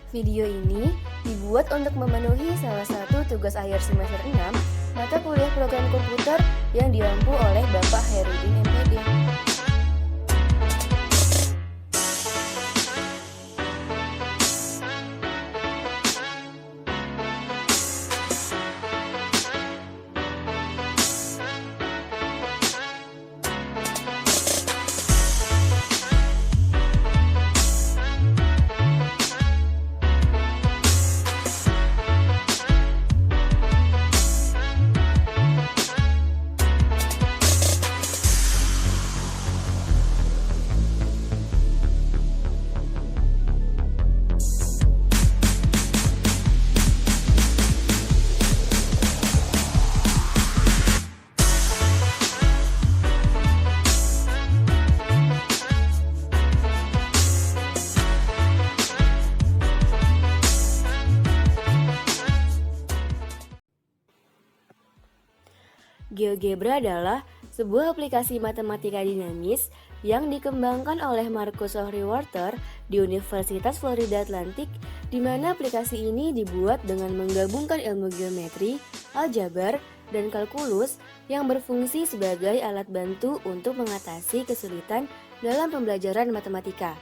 Video ini dibuat untuk memenuhi salah satu tugas akhir semester 6 mata kuliah program komputer yang diampu oleh Bapak Hairudin MPD. GeoGebra adalah sebuah aplikasi matematika dinamis yang dikembangkan oleh Marcus Rohrabacher di Universitas Florida Atlantic, di mana aplikasi ini dibuat dengan menggabungkan ilmu geometri, aljabar, dan kalkulus yang berfungsi sebagai alat bantu untuk mengatasi kesulitan dalam pembelajaran matematika.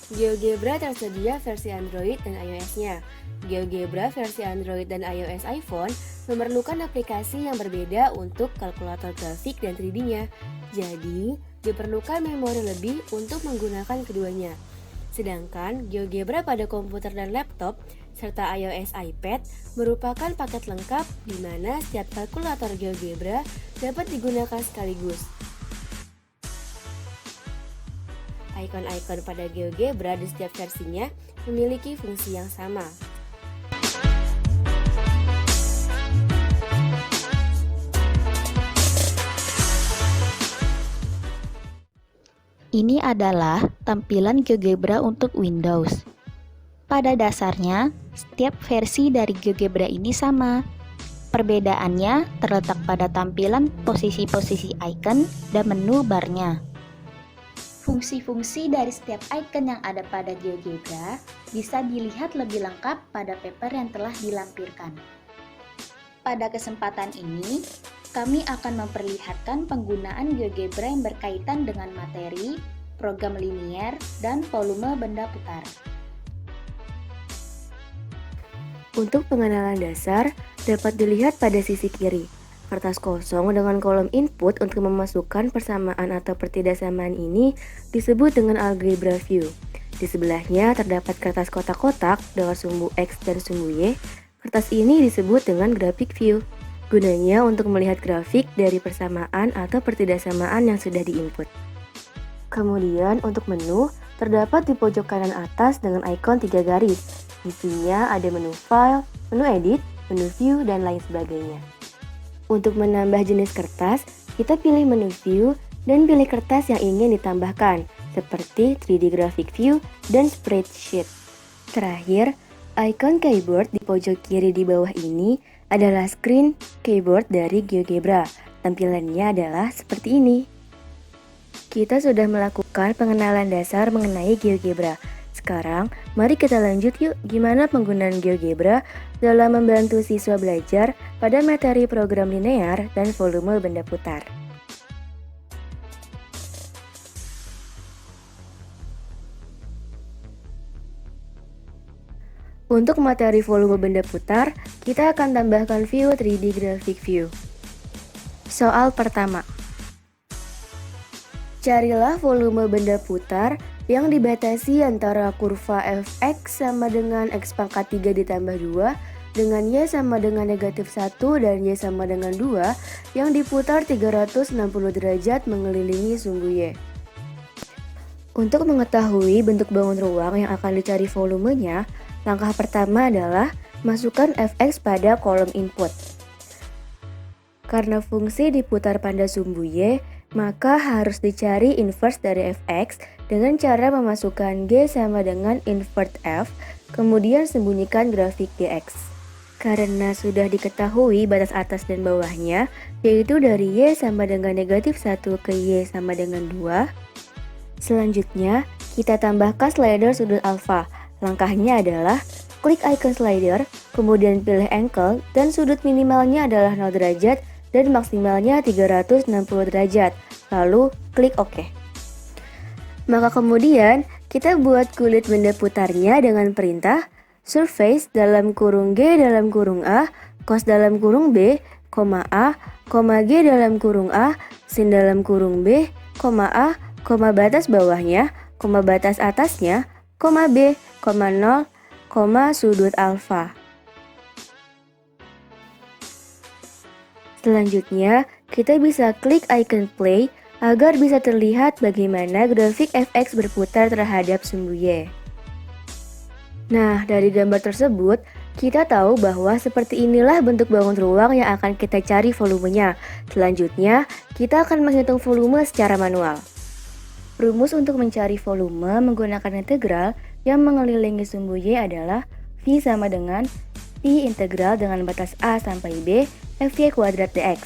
GeoGebra tersedia versi Android dan iOS-nya. GeoGebra versi Android dan iOS iPhone memerlukan aplikasi yang berbeda untuk kalkulator grafik dan 3D-nya. Jadi, diperlukan memori lebih untuk menggunakan keduanya. Sedangkan GeoGebra pada komputer dan laptop serta iOS iPad merupakan paket lengkap di mana setiap kalkulator GeoGebra dapat digunakan sekaligus. Ikon-ikon pada GeoGebra di setiap versinya memiliki fungsi yang sama. Ini adalah tampilan GeoGebra untuk Windows. Pada dasarnya, setiap versi dari GeoGebra ini sama. Perbedaannya terletak pada tampilan posisi-posisi icon dan menu barnya. Fungsi-fungsi dari setiap icon yang ada pada GeoGebra bisa dilihat lebih lengkap pada paper yang telah dilampirkan. Pada kesempatan ini, kami akan memperlihatkan penggunaan GeoGebra yang berkaitan dengan materi, program linier, dan volume benda putar. Untuk pengenalan dasar, dapat dilihat pada sisi kiri. Kertas kosong dengan kolom input untuk memasukkan persamaan atau pertidaksamaan ini disebut dengan algebra view. Di sebelahnya terdapat kertas kotak-kotak dengan sumbu X dan sumbu Y. Kertas ini disebut dengan graphic view. Gunanya untuk melihat grafik dari persamaan atau pertidaksamaan yang sudah diinput. Kemudian untuk menu, terdapat di pojok kanan atas dengan ikon 3 garis. Isinya ada menu file, menu edit, menu view, dan lain sebagainya. Untuk menambah jenis kertas, kita pilih menu view dan pilih kertas yang ingin ditambahkan, seperti 3D graphic view dan spreadsheet. Terakhir, icon keyboard di pojok kiri di bawah ini adalah screen keyboard dari GeoGebra. Tampilannya adalah seperti ini. Kita sudah melakukan pengenalan dasar mengenai GeoGebra. Sekarang, mari kita lanjut yuk gimana penggunaan GeoGebra dalam membantu siswa belajar pada materi program linear dan volume benda putar. Untuk materi volume benda putar, kita akan tambahkan view 3D graphic view. Soal pertama. Carilah volume benda putar yang dibatasi antara kurva fx sama dengan x pangkat 3 ditambah 2 dengan y sama dengan negatif 1 dan y sama dengan 2 yang diputar 360 derajat mengelilingi sumbu y. Untuk mengetahui bentuk bangun ruang yang akan dicari volumenya, langkah pertama adalah masukkan fx pada kolom input. Karena fungsi diputar pada sumbu y, maka harus dicari inverse dari fx dengan cara memasukkan g sama dengan invert f, kemudian sembunyikan grafik dx. Karena sudah diketahui batas atas dan bawahnya, yaitu dari y sama dengan negatif 1 ke y sama dengan 2, selanjutnya kita tambahkan slider sudut alfa. Langkahnya adalah klik icon slider, kemudian pilih angle, dan sudut minimalnya adalah 0 derajat dan maksimalnya 360 derajat. Lalu klik OK. Maka kemudian kita buat kulit benda putarnya dengan perintah surface dalam kurung G dalam kurung A, cos dalam kurung B, A, G dalam kurung A, sin dalam kurung B, A, batas bawahnya, batas atasnya, B, 0, sudut alfa. Selanjutnya, kita bisa klik icon play agar bisa terlihat bagaimana grafik fx berputar terhadap sumbu Y. Nah, dari gambar tersebut, kita tahu bahwa seperti inilah bentuk bangun ruang yang akan kita cari volumenya. Selanjutnya, kita akan menghitung volume secara manual. Rumus untuk mencari volume menggunakan integral yang mengelilingi sumbu Y adalah V sama dengan Pi integral dengan batas A sampai B Fy kuadrat dx.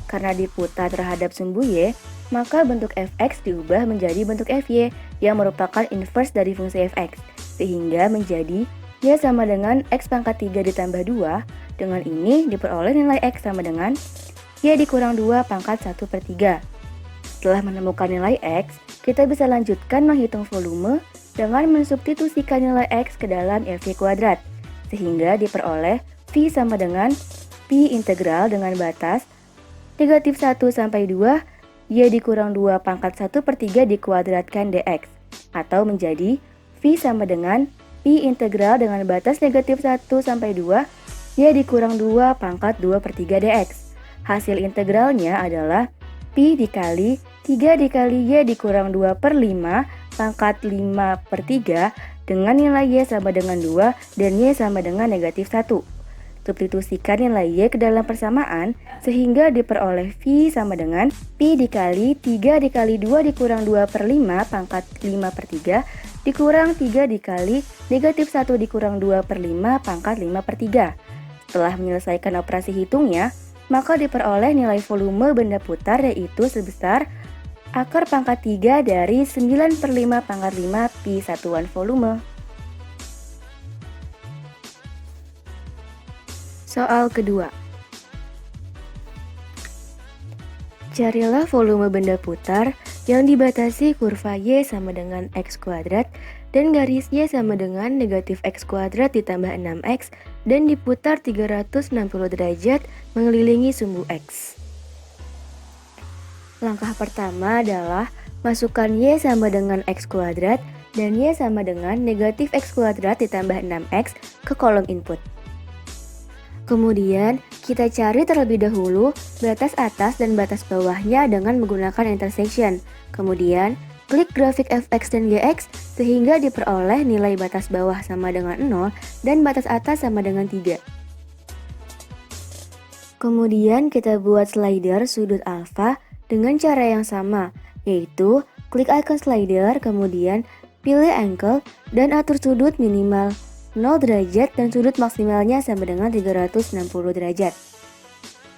Karena diputar terhadap sumbu Y, maka bentuk fx diubah menjadi bentuk Fy yang merupakan inverse dari fungsi fx, sehingga menjadi Y sama dengan X pangkat 3 ditambah 2. Dengan ini diperoleh nilai X sama dengan Y dikurang 2 pangkat 1/3. Setelah menemukan nilai X, kita bisa lanjutkan menghitung volume dengan mensubstitusikan nilai X ke dalam Fy kuadrat, sehingga diperoleh V sama dengan Pi integral dengan batas negatif 1 sampai 2 Y dikurang 2 pangkat 1/3 dikuadratkan dx, atau menjadi V sama dengan Pi integral dengan batas negatif 1 sampai 2 Y dikurang 2 pangkat 2/3 dx. Hasil integralnya adalah Pi dikali 3 dikali Y dikurang 2/5 pangkat 5/3 dengan nilai Y sama dengan 2 dan Y sama dengan negatif 1. Substitusikan nilai Y ke dalam persamaan sehingga diperoleh V sama dengan Pi dikali 3 dikali 2 dikurang 2/5 pangkat 5/3 dikurang 3 dikali negatif 1 dikurang 2/5 pangkat 5/3. Setelah menyelesaikan operasi hitungnya, maka diperoleh nilai volume benda putar yaitu sebesar akar pangkat 3 dari 9/5 pangkat 5 Pi satuan volume. Soal kedua. Carilah volume benda putar yang dibatasi kurva Y sama dengan X kuadrat dan garis Y sama dengan negatif X kuadrat ditambah 6X dan diputar 360 derajat mengelilingi sumbu X. Langkah pertama adalah masukkan Y sama dengan X kuadrat dan Y sama dengan negatif X kuadrat ditambah 6X ke kolom input. Kemudian, kita cari terlebih dahulu batas atas dan batas bawahnya dengan menggunakan intersection. Kemudian, klik grafik fx dan gx sehingga diperoleh nilai batas bawah sama dengan 0 dan batas atas sama dengan 3. Kemudian, kita buat slider sudut alfa dengan cara yang sama, yaitu klik icon slider, kemudian pilih angle dan atur sudut minimal 0 derajat dan sudut maksimalnya sama dengan 360 derajat.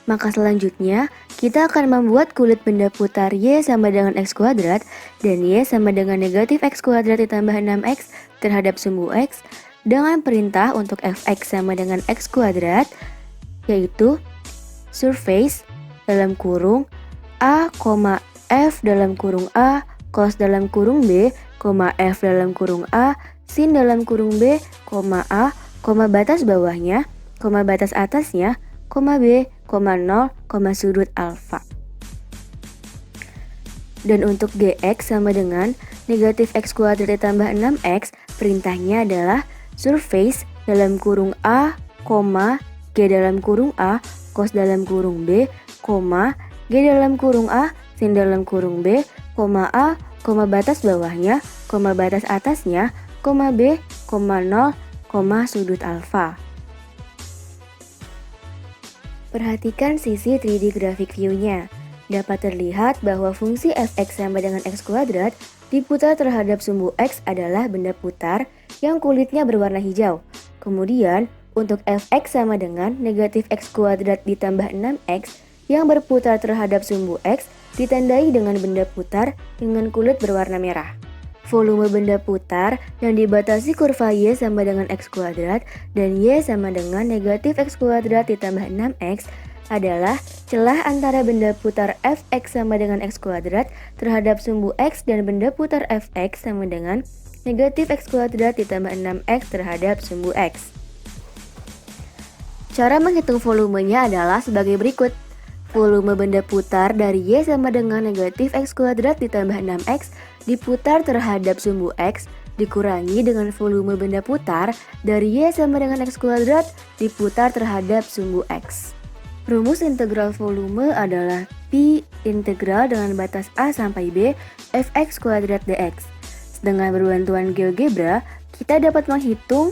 Maka selanjutnya, kita akan membuat kulit benda putar Y sama dengan X kuadrat dan Y sama dengan negatif X kuadrat ditambah 6X terhadap sumbu X dengan perintah untuk fx sama dengan X kuadrat, yaitu surface dalam kurung A, F dalam kurung A, cos dalam kurung B, F dalam kurung A, sin dalam kurung B, A, batas bawahnya, batas atasnya, B, 0, sudut alfa. Dan untuk Gx sama dengan negatif X kuadrat ditambah 6X, perintahnya adalah surface dalam kurung A, G dalam kurung A, cos dalam kurung B, G dalam kurung A, sin dalam kurung B, A, batas bawahnya, batas atasnya, B, 0, sudut alfa. Perhatikan sisi 3D graphic view-nya. Dapat terlihat bahwa fungsi fx sama dengan x kuadrat diputar terhadap sumbu x adalah benda putar yang kulitnya berwarna hijau. Kemudian, untuk fx sama dengan negatif x kuadrat ditambah 6x yang berputar terhadap sumbu x ditandai dengan benda putar dengan kulit berwarna merah. volume benda putar yang dibatasi kurva Y sama dengan X kuadrat dan Y sama dengan negatif X kuadrat ditambah 6X adalah celah antara benda putar Fx sama dengan X kuadrat terhadap sumbu X dan benda putar Fx sama dengan negatif X kuadrat ditambah 6X terhadap sumbu X. Cara menghitung volumenya adalah sebagai berikut. Volume benda putar dari Y sama dengan negatif X kuadrat ditambah 6X diputar terhadap sumbu X dikurangi dengan volume benda putar dari Y sama dengan X kuadrat diputar terhadap sumbu X. Rumus integral volume adalah Pi integral dengan batas A sampai B Fx kuadrat dx. Dengan berbantuan GeoGebra, kita dapat menghitung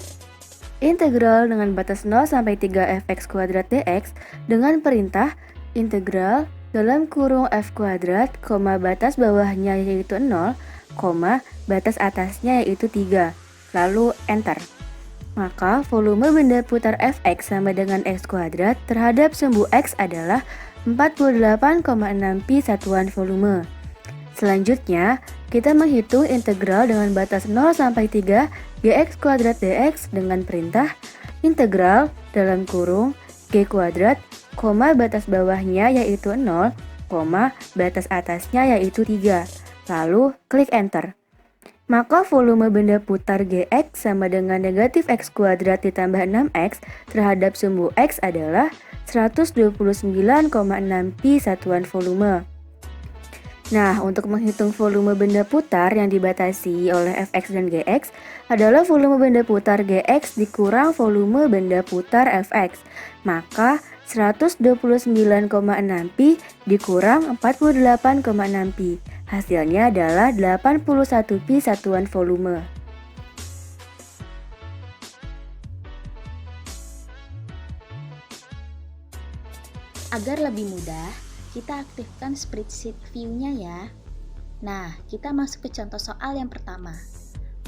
integral dengan batas 0 sampai 3 Fx kuadrat dx dengan perintah integral dalam kurung F kuadrat, batas bawahnya yaitu 0, batas atasnya yaitu 3, lalu enter. Maka volume benda putar Fx sama dengan X kuadrat terhadap sumbu X adalah 48,6 Pi satuan volume. Selanjutnya, kita menghitung integral dengan batas 0 sampai 3 Gx kuadrat dx dengan perintah integral dalam kurung G kuadrat, batas bawahnya yaitu 0, batas atasnya yaitu 3, lalu klik enter. Maka volume benda putar Gx sama dengan negatif X kuadrat ditambah 6X terhadap sumbu X adalah 129,6 Pi satuan volume. Nah, untuk menghitung volume benda putar yang dibatasi oleh Fx dan Gx adalah volume benda putar Gx dikurang volume benda putar Fx. Maka 129,6 Pi dikurang 48,6 Pi. Hasilnya adalah 81 Pi satuan volume. Agar lebih mudah, kita aktifkan spreadsheet view-nya ya. Nah, kita masuk ke contoh soal yang pertama.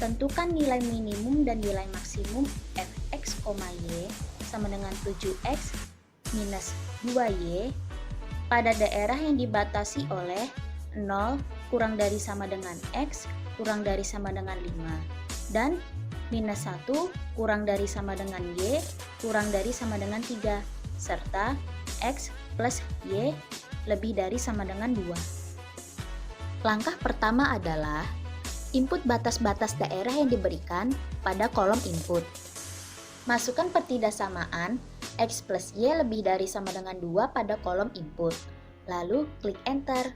Tentukan nilai minimum dan nilai maksimum Fx, Y sama dengan 7X minus 2Y pada daerah yang dibatasi oleh 0 kurang dari sama dengan X kurang dari sama dengan 5 dan minus 1 kurang dari sama dengan Y kurang dari sama dengan 3 serta X plus Y lebih dari sama dengan 2. Langkah pertama adalah input batas-batas daerah yang diberikan pada kolom input. Masukkan pertidaksamaan X plus Y lebih dari sama dengan 2 pada kolom input, lalu klik enter.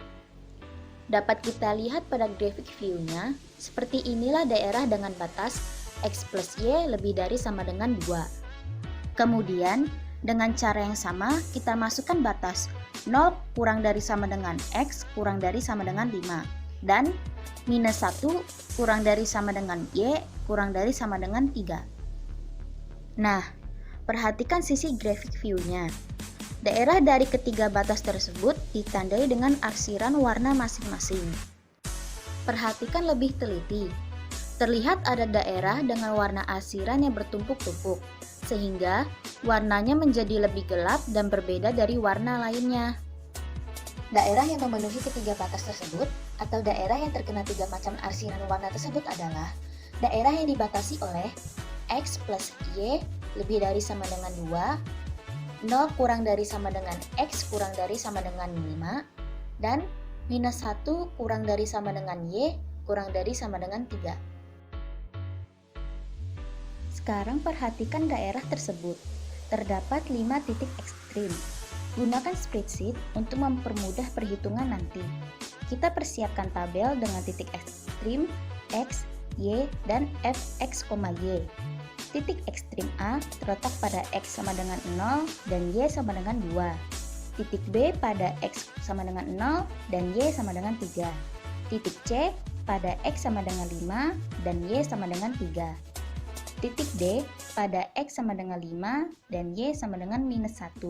Dapat kita lihat pada graphic view-nya, seperti inilah daerah dengan batas X plus Y lebih dari sama dengan 2. Kemudian, dengan cara yang sama, kita masukkan batas 0 kurang dari sama dengan X kurang dari sama dengan 5, dan minus 1 kurang dari sama dengan Y kurang dari sama dengan 3. Nah, perhatikan sisi graphic view-nya. Daerah dari ketiga batas tersebut ditandai dengan arsiran warna masing-masing. Perhatikan lebih teliti. Terlihat ada daerah dengan warna arsiran yang bertumpuk-tumpuk, sehingga warnanya menjadi lebih gelap dan berbeda dari warna lainnya. Daerah yang memenuhi ketiga batas tersebut atau daerah yang terkena tiga macam arsiran warna tersebut adalah daerah yang dibatasi oleh X plus Y lebih dari sama dengan 2, 0 kurang dari sama dengan X kurang dari sama dengan 5, dan minus 1 kurang dari sama dengan Y kurang dari sama dengan 3. Sekarang perhatikan daerah tersebut. Terdapat 5 titik ekstrim. Gunakan spreadsheet untuk mempermudah perhitungan nanti. Kita persiapkan tabel dengan titik ekstrim X, Y, dan Fx, Y. Titik ekstrim A terletak pada X sama dengan 0 dan Y sama dengan 2. Titik B pada X sama dengan 0 dan Y sama dengan 3. Titik C pada X sama dengan 5 dan Y sama dengan 3. Titik D pada X sama dengan 5 dan Y sama dengan minus 1.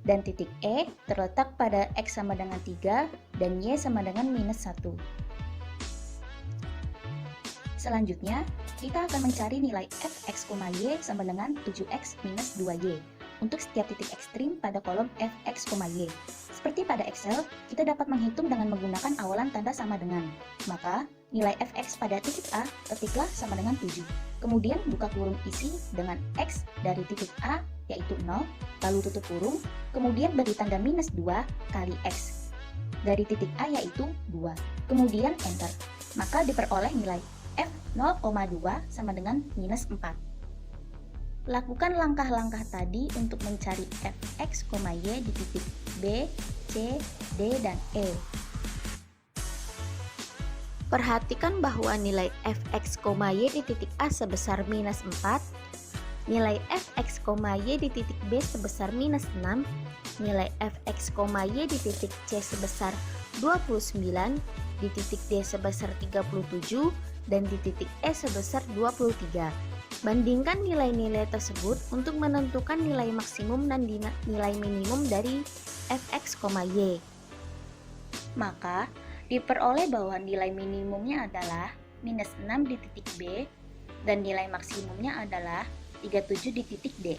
Dan titik E terletak pada X sama dengan 3 dan Y sama dengan minus 1. Selanjutnya, kita akan mencari nilai Fx, Y sama dengan 7x minus 2y untuk setiap titik ekstrim pada kolom Fx, Y. Seperti pada Excel, kita dapat menghitung dengan menggunakan awalan tanda sama dengan. Maka, nilai fx pada titik A, ketiklah sama dengan 7. Kemudian buka kurung isi dengan x dari titik A yaitu 0, lalu tutup kurung, kemudian beri tanda minus 2 kali x dari titik A yaitu 2. Kemudian enter. Maka diperoleh nilai f 0,2 sama dengan minus 4. Lakukan langkah-langkah tadi untuk mencari fx, y di titik B, C, D, dan E. Perhatikan bahwa nilai fx, y di titik A sebesar minus 4, nilai fx, y di titik B sebesar minus 6, nilai fx, y di titik C sebesar 29, di titik D sebesar 37, dan di titik E sebesar 23. Bandingkan nilai-nilai tersebut untuk menentukan nilai maksimum dan nilai minimum dari fx, y. Maka, diperoleh bahwa nilai minimumnya adalah minus 6 di titik B dan nilai maksimumnya adalah 37 di titik D.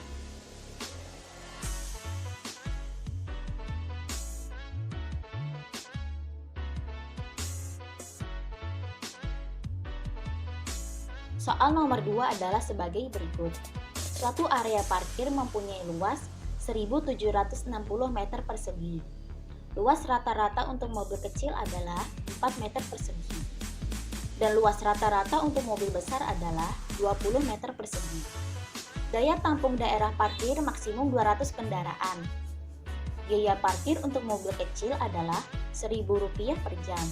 Soal nomor 2 adalah sebagai berikut. Suatu area parkir mempunyai luas 1760 meter persegi. Luas rata-rata untuk mobil kecil adalah 4 meter persegi. Dan luas rata-rata untuk mobil besar adalah 20 meter persegi. Daya tampung daerah parkir maksimum 200 kendaraan. Biaya parkir untuk mobil kecil adalah Rp1.000 per jam.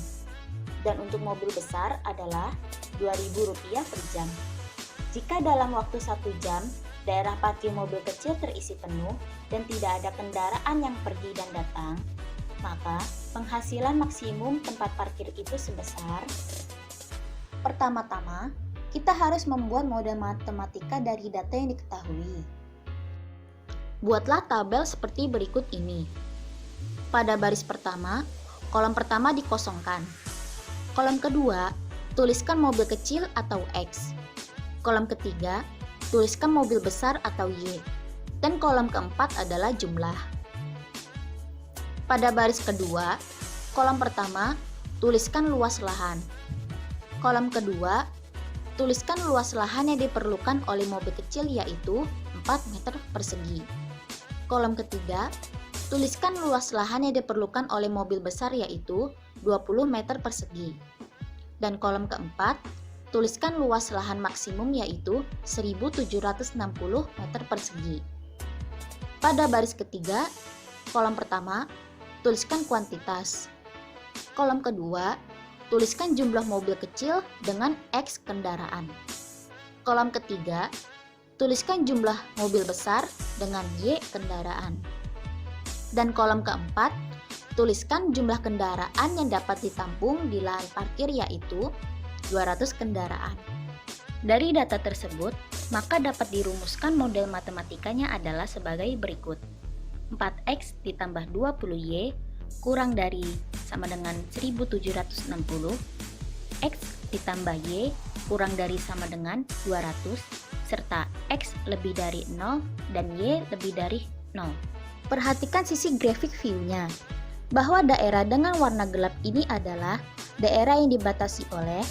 Dan untuk mobil besar adalah Rp2.000 per jam. Jika dalam waktu 1 jam, daerah parkir mobil kecil terisi penuh dan tidak ada kendaraan yang pergi dan datang, maka penghasilan maksimum tempat parkir itu sebesar. Pertama-tama, kita harus membuat model matematika dari data yang diketahui. Buatlah tabel seperti berikut ini. Pada baris pertama, kolom pertama dikosongkan. Kolom kedua, tuliskan mobil kecil atau X. Kolom ketiga, tuliskan mobil besar atau Y. Dan kolom keempat adalah jumlah. Pada baris kedua, kolom pertama, tuliskan luas lahan. Kolom kedua, tuliskan luas lahan yang diperlukan oleh mobil kecil yaitu 4 meter persegi. Kolom ketiga, tuliskan luas lahan yang diperlukan oleh mobil besar yaitu 20 meter persegi. Dan kolom keempat, tuliskan luas lahan maksimum yaitu 1760 meter persegi. Pada baris ketiga, kolom pertama, tuliskan kuantitas. Kolom kedua, tuliskan jumlah mobil kecil dengan X kendaraan. Kolom ketiga, tuliskan jumlah mobil besar dengan Y kendaraan. Dan kolom keempat, tuliskan jumlah kendaraan yang dapat ditampung di lahan parkir yaitu 200 kendaraan. Dari data tersebut, maka dapat dirumuskan model matematikanya adalah sebagai berikut. 4X ditambah 20Y kurang dari sama dengan 1760, X ditambah Y kurang dari sama dengan 200, serta X lebih dari 0 dan Y lebih dari 0. Perhatikan sisi grafik view-nya, bahwa daerah dengan warna gelap ini adalah daerah yang dibatasi oleh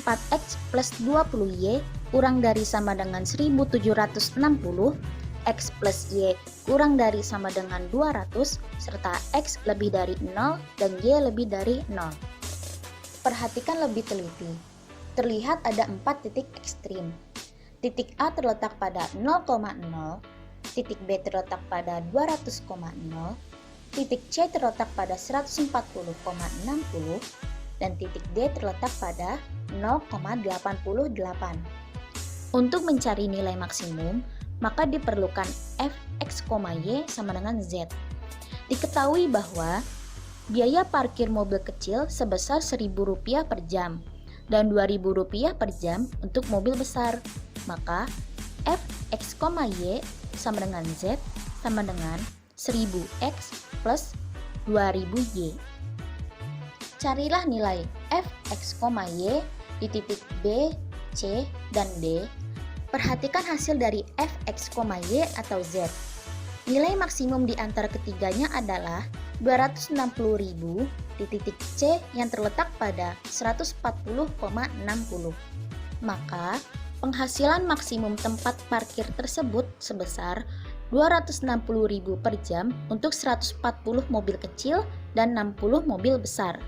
4X plus 20Y kurang dari sama dengan 1760, X plus Y kurang dari sama dengan 200, serta X lebih dari 0 dan Y lebih dari 0. Perhatikan lebih teliti. Terlihat ada 4 titik ekstrim. Titik A terletak pada 0,0, titik B terletak pada 200,0, titik C terletak pada 140,60, dan titik D terletak pada 0,88. Untuk mencari nilai maksimum, maka diperlukan fx, y sama dengan z. Diketahui bahwa biaya parkir mobil kecil sebesar Rp1.000 per jam dan Rp2.000 per jam untuk mobil besar. Maka fx, y sama dengan z sama dengan 1000x plus 2000y. Carilah nilai fx, y di titik B, C, dan D. Perhatikan hasil dari fx, y atau z. Nilai maksimum di antara ketiganya adalah 260.000 di titik C yang terletak pada 140,60. Maka, penghasilan maksimum tempat parkir tersebut sebesar 260.000 per jam untuk 140 mobil kecil dan 60 mobil besar.